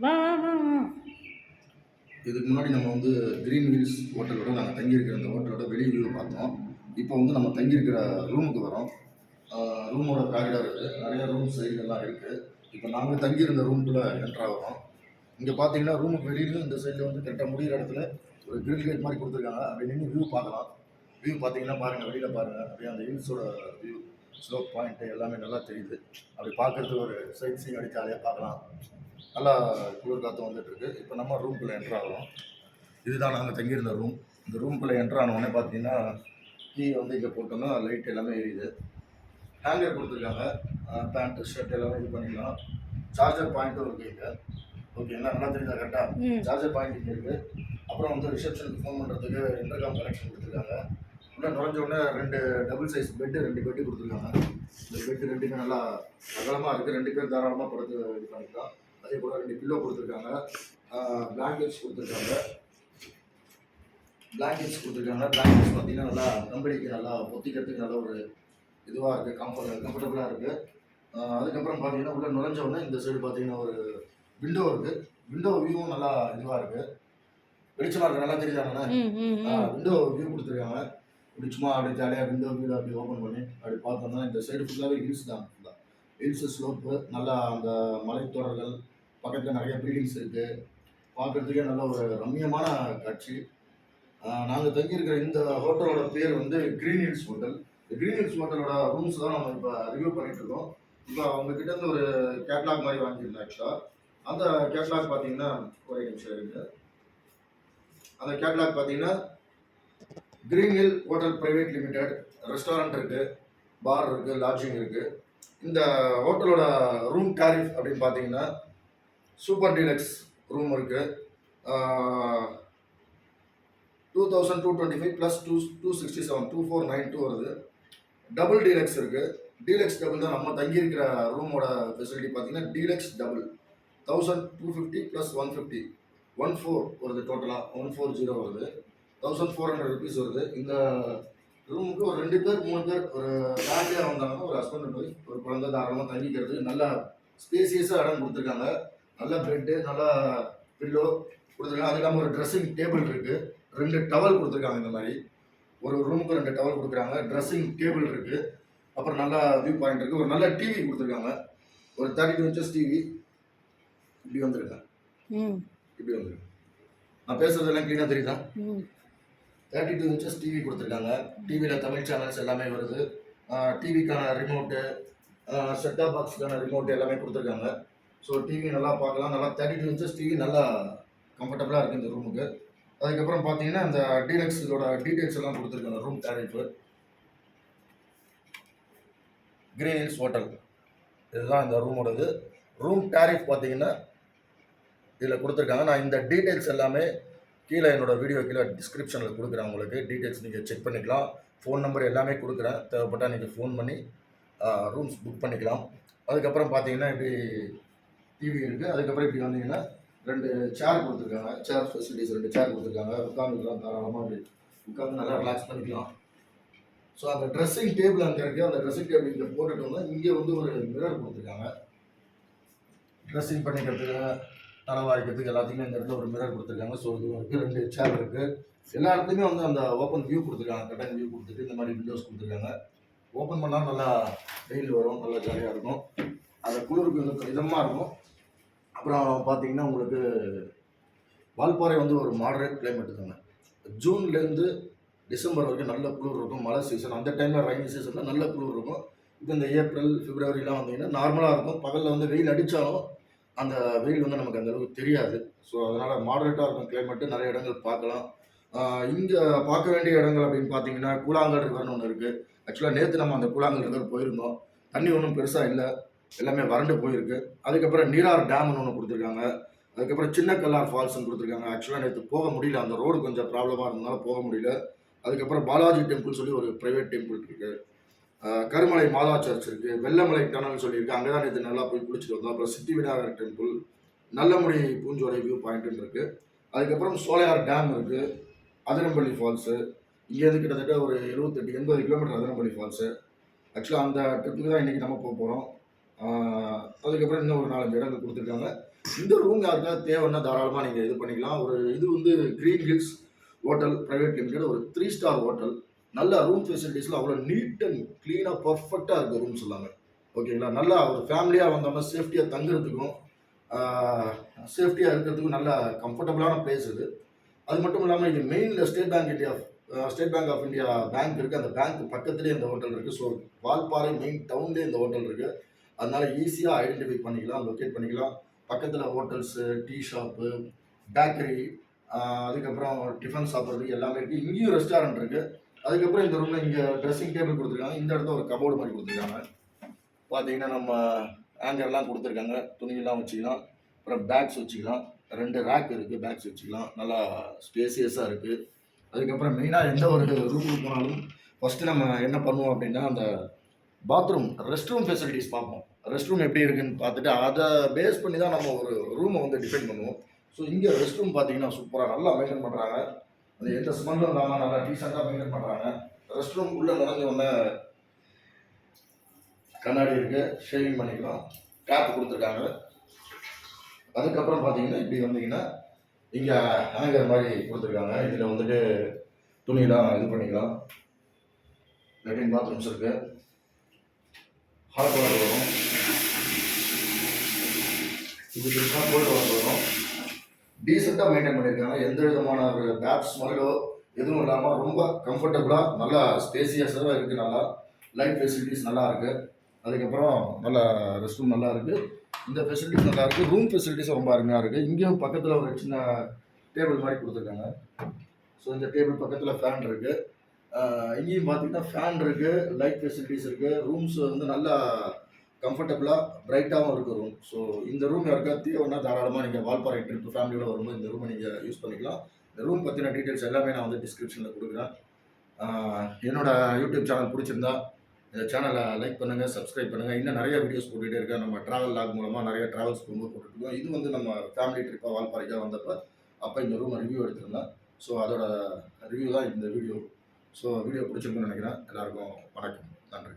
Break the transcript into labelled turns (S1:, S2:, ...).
S1: வா வா வா வா.
S2: இதுக்கு முன்னாடி நம்ம வந்து கிரீன் ஹில்ஸ் ஹோட்டலோட நாங்கள் தங்கியிருக்கிற அந்த ஹோட்டலோட வெளி வியூ பார்த்தோம். இப்போ வந்து நம்ம தங்கியிருக்கிற ரூமுக்கு வரோம். ரூமோட காரிடார் இருக்குது, நிறைய ரூம் சைடுலாம் இருக்குது. இப்போ நாங்கள் தங்கியிருந்த ரூமுக்குள்ளே என்ட்ரு ஆகிறோம். இங்கே பார்த்தீங்கன்னா ரூமுக்கு வெளியிலும் இந்த சைடில் வந்து கரெக்டாக முடிகிற இடத்துல ஒரு கிரில் கேட் மாதிரி கொடுத்துருக்காங்க. அப்படி நின்று வியூ பார்க்கலாம். வியூ பார்த்தீங்கன்னா பாருங்கள், வெளியில் பாருங்கள், அப்படியே அந்த ஹில்ஸோட வியூ, ஸ்லோப் பாயிண்ட்டு எல்லாமே நல்லா தெரியுது. அப்படி பார்க்குறதுக்கு ஒரு சைட் சீன் அடித்து ஜாலியாக பார்க்கலாம். நல்லா குளிர் காற்று வந்துட்டு இருக்கு. இப்போ நம்ம ரூம்குள்ளே என்ட்ரு ஆகிறோம். இதுதான் நாங்கள் தங்கியிருந்த ரூம். இந்த ரூம்குள்ளே என்ட்ரு ஆனவுடனே பார்த்தீங்கன்னா கீ வந்து இங்கே போட்டோம்னா லைட் எல்லாமே எரியுது. ஹேங்கர் கொடுத்துருக்காங்க. பேண்ட்டு ஷர்ட் எல்லாமே இது பண்ணிக்கலாம். சார்ஜர் பாயிண்ட்டும் இருக்குது இங்கே. ஓகேங்களா, நல்லா தெரியுதா கரெக்டாக? சார்ஜர் பாயிண்ட் இங்கே இருக்குது. அப்புறம் வந்து ரிசப்ஷனுக்கு ஃபோன் பண்ணுறதுக்கு இன்டர்காம் கனெக்ஷன் கொடுத்துருக்காங்க. உள்ளே நுழைஞ்ச உடனே 2 டபுள் சைஸ் பெட்டு, 2 பெட்டு கொடுத்துருக்காங்க. இந்த பெட்டு 2மே நல்லா அகலமாக இருக்குது. 2 பேர் தாராளமாக படுத்து இது பண்ணிக்கலாம். அதே போல் 2 பில்லோ கொடுத்துருக்காங்க. பிளாங்கெட்ஸ் கொடுத்துருக்காங்க. பிளாங்கெட்ஸ் பார்த்தீங்கன்னா நல்லா கம்பெனிக்கு நல்லா பொத்திக்கிறதுக்கு நல்ல ஒரு இதுவாக இருக்குது, கம்ஃபர்டபுளாக இருக்குது. அதுக்கப்புறம் பார்த்தீங்கன்னா உள்ளே நுழைஞ்ச உடனே இந்த சைடு பார்த்தீங்கன்னா ஒரு விண்டோ இருக்குது. விண்டோ வியூவும் நல்லா இதுவாக இருக்குது, வெளிச்சமாக இருக்குது. நல்லா தெரியுதாங்கண்ணா? விண்டோ வியூ கொடுத்துருக்காங்க. இப்படி சும்மா அப்படியே ஜாலியாக விண்டோ வியூ அப்படி ஓப்பன் பண்ணி அப்படி பார்த்தோம்னா இந்த சைடு ஃபுல்லாகவே ஹில்ஸ் தான். ஃபுல்லாக ஹில்ஸ் ஸ்லோப்பு, நல்லா அந்த மலைத்தொடர்கள், பக்கத்தில் நிறைய பில்டிங்ஸ் இருக்குது. பார்க்குறதுக்கே நல்ல ஒரு ரம்மியமான காட்சி. நாங்கள் தங்கியிருக்கிற இந்த ஹோட்டலோட பேர் வந்து green hills hotel. Green hills ஹோட்டலோட ரூம்ஸ் தான் நம்ம இப்போ ரிவ்யூ பண்ணிட்டு இருக்கோம். இப்போ அவங்ககிட்ட இருந்து ஒரு கேட்லாக் மாதிரி வாங்கியிருந்தேன். ஆக்சுவலாக அந்த கேட்லாக் பார்த்தீங்கன்னா ஒரே நிமிஷம் இருக்குது. அந்த கேட்லாக் பார்த்தீங்கன்னா Green Hill Hotel Private Limited, restaurant இருக்குது, பார் இருக்குது, லாட்ஜிங் இருக்குது. இந்த ஹோட்டலோட ரூம் டாரிஃப் அப்படின்னு பார்த்தீங்கன்னா சூப்பர் டீலக்ஸ் ரூம் இருக்குது, 2225 ப்ளஸ் 267 2492 வருது. டபுள் டீலக்ஸ் இருக்குது. டீலக்ஸ் டபுள் தான் நம்ம தங்கியிருக்கிற ரூமோட ஃபெசிலிட்டி பார்த்தீங்கன்னா டீலக்ஸ் டபுள் 1250 ப்ளஸ் 150 14 வருது. டோட்டலாக 140 வருது. 1400 ருபீஸ் வருது. இந்த ரூமுக்கு ஒரு 2 பேர் 3 பேர் ஒரு ஃபேமிலியாக வந்தாங்கன்னா ஒரு ஹஸ்பண்ட் அண்ட் ஒய்ஃப், ஒரு குழந்தை தாராளமாக தங்கிக்கிறது. நல்லா ஸ்பேசியஸாக இடம் கொடுத்துருக்காங்க. நல்ல பெட்டு, நல்லா பில்லோ கொடுத்துருக்காங்க. அது இல்லாமல் ஒரு ட்ரெஸ்ஸிங் டேபிள் இருக்குது. 2 டவல் கொடுத்துருக்காங்க. இந்த மாதிரி ஒரு ரூமுக்கு 2 டவல் கொடுக்குறாங்க. ட்ரெஸ்ஸிங் டேபிள் இருக்குது. அப்புறம் நல்லா வியூ பாயிண்ட் இருக்குது. ஒரு நல்ல டிவி கொடுத்துருக்காங்க. ஒரு 32 இன்ச்சஸ் டிவி இப்படி வந்துருக்கேன். இப்படி வந்துருக்கு. நான் பேசுறதெல்லாம் க்ளீனாக தெரியுதா? 32 இன்ச்சஸ் டிவி கொடுத்துருக்காங்க. டிவியில் தமிழ் சேனல்ஸ் எல்லாமே வருது. டிவிக்கான ரிமோட்டு, செட்டாப் பாக்ஸுக்கான ரிமோட்டு எல்லாமே கொடுத்துருக்காங்க. ஸோ டிவி நல்லா பார்க்கலாம். நல்லா 32 இன்ச்சஸ் டிவி நல்லா கம்ஃபர்டபுளாக இருக்குது இந்த ரூமுக்கு. அதுக்கப்புறம் பார்த்தீங்கன்னா இந்த டீலக்ஸோட டீட்டெயில்ஸ் எல்லாம் கொடுத்துருக்காங்க. Room tariff, green hills hotel, இதுதான் இந்த ரூமோடது. ரூம் டாரிஃப் பார்த்தீங்கன்னா இதில் கொடுத்துருக்காங்க. நான் இந்த டீட்டெயில்ஸ் எல்லாமே கீழே என்னோடய வீடியோ கீழே டிஸ்கிரிப்ஷனில் கொடுக்குறேன். உங்களுக்கு டீட்டெயில்ஸ் நீங்கள் செக் பண்ணிக்கலாம். ஃபோன் நம்பர் எல்லாமே கொடுக்குறேன். தேவைப்பட்டால் நீங்கள் ஃபோன் பண்ணி ரூம்ஸ் புக் பண்ணிக்கலாம். அதுக்கப்புறம் பார்த்தீங்கன்னா இப்படி டிவி இருக்குது. அதுக்கப்புறம் இப்படி வந்தீங்கன்னா 2 சேர் கொடுத்துருக்காங்க. சேர் ஃபெசிலிட்டிஸ் 2 சேர் கொடுத்துருக்காங்க. உட்காந்துக்கலாம், தாராளமாக அப்படி உட்காந்து நல்லா ரிலாக்ஸ் பண்ணிக்கலாம். ஸோ அந்த ட்ரெஸ்ஸிங் டேபிள் அங்கே இருக்குது. அந்த ட்ரெஸ்ஸிங் டேபிள் இங்கே போட்டுட்டோம்னா இங்கே வந்து ஒரு மிரர் கொடுத்துருக்காங்க. ட்ரெஸ்ஸிங் பண்ணிக்கிறதுக்கு, தலைவாரிக்கிறதுக்கு எல்லாத்தையுமே இந்த இடத்துல ஒரு மிரர் கொடுத்துருக்காங்க. ஸோ இது இருக்குது. 2 சேர் இருக்குது. எல்லா இடத்துலையுமே வந்து அந்த ஓப்பன் வியூ கொடுத்துருக்காங்க. கட்டன் வியூ கொடுத்துட்டு இந்த மாதிரி விண்டோஸ் கொடுத்துருக்காங்க. ஓப்பன் பண்ணால் நல்லா வெயில் வரும், நல்லா ஜாலியாக இருக்கும். அந்த குளிருக்கு வந்து இதமாக இருக்கும். அப்புறம் பார்த்தீங்கன்னா உங்களுக்கு வால்பாறை வந்து ஒரு மாடரேட் கிளைமேட் தாங்க. ஜூன்லேருந்து டிசம்பர் வரைக்கும் நல்ல குளிர் இருக்கும். மழை சீசன் அந்த டைமில், ரைனி சீசனில் நல்ல குளிர் இருக்கும். இப்போ இந்த ஏப்ரல் பிப்ரவரிலாம் வந்தீங்கன்னா நார்மலாக இருக்கும். பகலில் வந்து வெயில் அடித்தாலும் அந்த வெயில் வந்து நமக்கு அந்த அளவுக்கு தெரியாது. ஸோ அதனால் மாடரேட்டாக இருக்கும் கிளைமேட்டு. நிறைய இடங்கள் பார்க்கலாம். இங்கே பார்க்க வேண்டிய இடங்கள் அப்படின்னு பார்த்தீங்கன்னா கூழாங்கல் ரிவர்னு ஒன்று இருக்குது. ஆக்சுவலாக நேற்று நம்ம அந்த கூழாங்கல் ரிவர் போயிருந்தோம். தண்ணி ஒன்றும் பெருசாக இல்லை, எல்லாமே வறண்டு போயிருக்கு. அதுக்கப்புறம் நீரார் டேம்னு ஒன்று கொடுத்துருக்காங்க. அதுக்கப்புறம் சின்ன கல்லார் ஃபால்ஸ்னு கொடுத்துருக்காங்க. ஆக்சுவலாக நேற்று போக முடியல, அந்த ரோடு கொஞ்சம் ப்ராப்ளமாக இருந்ததுனால போக முடியல. அதுக்கப்புறம் பாலாஜி டெம்பிள் சொல்லி ஒரு ப்ரைவேட் டெம்பிள் இருக்குது. கருமலை மாதா சர்ச் இருக்குது. வெள்ளமலை டனல்னு சொல்லியிருக்கு. அங்கே தான் நேற்று நல்லா போய் குளிச்சுட்டு வந்தோம். அப்புறம் சித்தி விநாயகர் டெம்பிள், நல்லமுடி பூஞ்சோலை வியூ பாயிண்ட்டுன்னு இருக்குது. அதுக்கப்புறம் சோலையார் டேம் இருக்குது. அதிரம்பள்ளி ஃபால்ஸு, இங்கேருந்து கிட்டத்தட்ட ஒரு 78-80 கிலோமீட்டர் அதிரம்பள்ளி ஃபால்ஸு. ஆக்சுவலாக அந்த ட்ரிப்புக்கு தான் இன்றைக்கி நம்ம போக போகிறோம். அதுக்கப்புறம் இன்னும் ஒரு 4 இடங்கள் கொடுத்துருக்காங்க. இந்த ரூம் யாருக்காவது தேவைன்னா தாராளமாக நீங்கள் இது பண்ணிக்கலாம். இது வந்து green hills hotel Private limited ஒரு 3 ஸ்டார் ஹோட்டல். நல்ல ரூம் ஃபெசிலிட்டிஸ்லாம் அவ்வளோ நீட் அண்ட் க்ளீனாக பர்ஃபெக்டாக இருக்குது ரூம்ஸ் எல்லாமே. ஓகேங்களா? நல்லா ஒரு ஃபேமிலியாக வந்தோம்னா சேஃப்டியாக தங்குறதுக்கும் சேஃப்டியாக இருக்கிறதுக்கும் நல்ல கம்ஃபர்டபுளான பிளேஸ் இது. அது மட்டும் இல்லாமல் இது மெயினில் State Bank of India bank இருக்குது. அந்த பேங்க் பக்கத்துலேயே இந்த ஹோட்டல் இருக்குது. ஸோ வால்பாறை மெயின் டவுன்லேயே இந்த ஹோட்டல் இருக்குது. அதனால ஈஸியாக ஐடென்டிஃபை பண்ணிக்கலாம், லொக்கேட் பண்ணிக்கலாம். பக்கத்தில் ஹோட்டல்ஸு, டீ ஷாப்பு, பேக்கரி, அதுக்கப்புறம் டிஃபன் சாப்பிட்றதுக்கு எல்லாமே இருக்குது. இங்கேயும் ரெஸ்டாரண்ட் இருக்குது. அதுக்கப்புறம் இந்த ரூமில் இங்கே ட்ரெஸ்ஸிங் டேபிள் கொடுத்துருக்காங்க. இந்த இடத்துல ஒரு கபோர்டு மாதிரி கொடுத்துருக்காங்க. பார்த்தீங்கன்னா நம்ம ஹேங்கர்லாம் கொடுத்துருக்காங்க. துணியெல்லாம் வச்சுக்கலாம். அப்புறம் பேக்ஸ் வச்சுக்கலாம். 2 ரேக் இருக்குது, பேக்ஸ் வச்சுக்கலாம். நல்லா ஸ்பேசியஸாக இருக்குது. அதுக்கப்புறம் மெயினாக எந்த ஒரு ரூமுக்கு போனாலும் ஃபஸ்ட்டு நம்ம என்ன பண்ணுவோம் அப்படின்னா, அந்த ரெஸ்ட் ரூம் ஃபெசிலிட்டிஸ் பார்ப்போம். ரெஸ்ட் ரூம் எப்படி இருக்குன்னு பார்த்துட்டு அதை பேஸ் பண்ணி தான் நம்ம ஒரு ரூமை வந்து டிஃபைன் பண்ணுவோம். ஸோ இங்கே ரெஸ்ட் ரூம் பார்த்தீங்கன்னா சூப்பராக நல்லா மெயின்டைன் பண்ணுறாங்க. அது எந்த ஸ்மெல்லும் இல்லாமல் நல்லா டீசெண்டாக மெயின்டைன் பண்ணுறாங்க. ரெஸ்ட் ரூம் உள்ளே நுழைஞ்ச உடனே கண்ணாடி இருக்குது, ஷேவிங் பண்ணிக்கலாம். டேப் கொடுத்துருக்காங்க. அதுக்கப்புறம் பார்த்தீங்கன்னா இப்படி வந்தீங்கன்னா இங்கே ஹேங்கர் மாதிரி கொடுத்துருக்காங்க. இதில் வந்துட்டு துணியெல்லாம் இது பண்ணிக்கலாம். லெட்டின் பாத்ரூம்ஸ் இருக்குது. ஹாட் வாட்டர் வரும். இதுக்கு கோல்டு வாட்டர் வரும். டீசெண்டாக மெயின்டைன் பண்ணியிருக்காங்க. எந்த விதமான ஒரு பேட் ஸ்மெல்லோ எதுவும் இல்லாமல் ரொம்ப கம்ஃபர்டபுளாக நல்லா ஸ்பேசியஸாக இருக்குது. நல்லா லைட் ஃபெசிலிட்டிஸ் நல்லா இருக்குது. அதுக்கப்புறம் நல்லா ரெஸ்ட் ரூம் நல்லா இருக்குது. இந்த ஃபெசிலிட்டிஸ் நல்லா இருக்குது. ரூம் ஃபெசிலிட்டிஸும் ரொம்ப அருமையாக இருக்குது. இங்கேயும் பக்கத்தில் ஒரு சின்ன டேபிள் மாதிரி கொடுத்துருக்காங்க. ஸோ இந்த டேபிள் பக்கத்தில் ஃபேன் இருக்குது. இங்கேயும் பார்த்தீங்கன்னா ஃபேன் இருக்குது, லைட் ஃபெசிலிட்டிஸ் இருக்குது. ரூம்ஸ் வந்து நல்லா கம்ஃபர்டபுளாக பிரைட்டாகவும் இருக்குது ரூம். ஸோ இந்த ரூம் யாருக்காவது தேவைன்னா தாராளமாக நீங்கள் வால்பாறை ட்ரிப் ஃபேமிலியோட வரும்போது இந்த ரூமை நீங்கள் யூஸ் பண்ணிக்கலாம். இந்த ரூம் பற்றின டீட்டெயில்ஸ் எல்லாமே நான் வந்து டிஸ்கிரிப்ஷனில் கொடுக்குறேன். என்னோட யூடியூப் சேனல் பிடிச்சிருந்தா இந்த சேனலை லைக் பண்ணுங்கள், சப்ஸ்கிரைப் பண்ணுங்கள். இன்னும் நிறைய வீடியோஸ் போட்டுகிட்டே இருக்கேன். நம்ம ட்ராவல் லாக் மூலமாக நிறைய ட்ராவல்ஸ் போகும்போது போட்டுருக்கோம். இது வந்து நம்ம ஃபேமிலி ட்ரிப்பாக வால்பாறைக்காக வந்தப்போ அப்போ இந்த ரூமை ரிவ்யூ எடுத்திருந்தேன். ஸோ அதோட ரிவ்யூ தான் இந்த வீடியோ. ஸோ வீடியோ பிடிச்சிருக்குன்னு நினைக்கிறேன். எல்லாருக்கும் வணக்கம், நன்றி.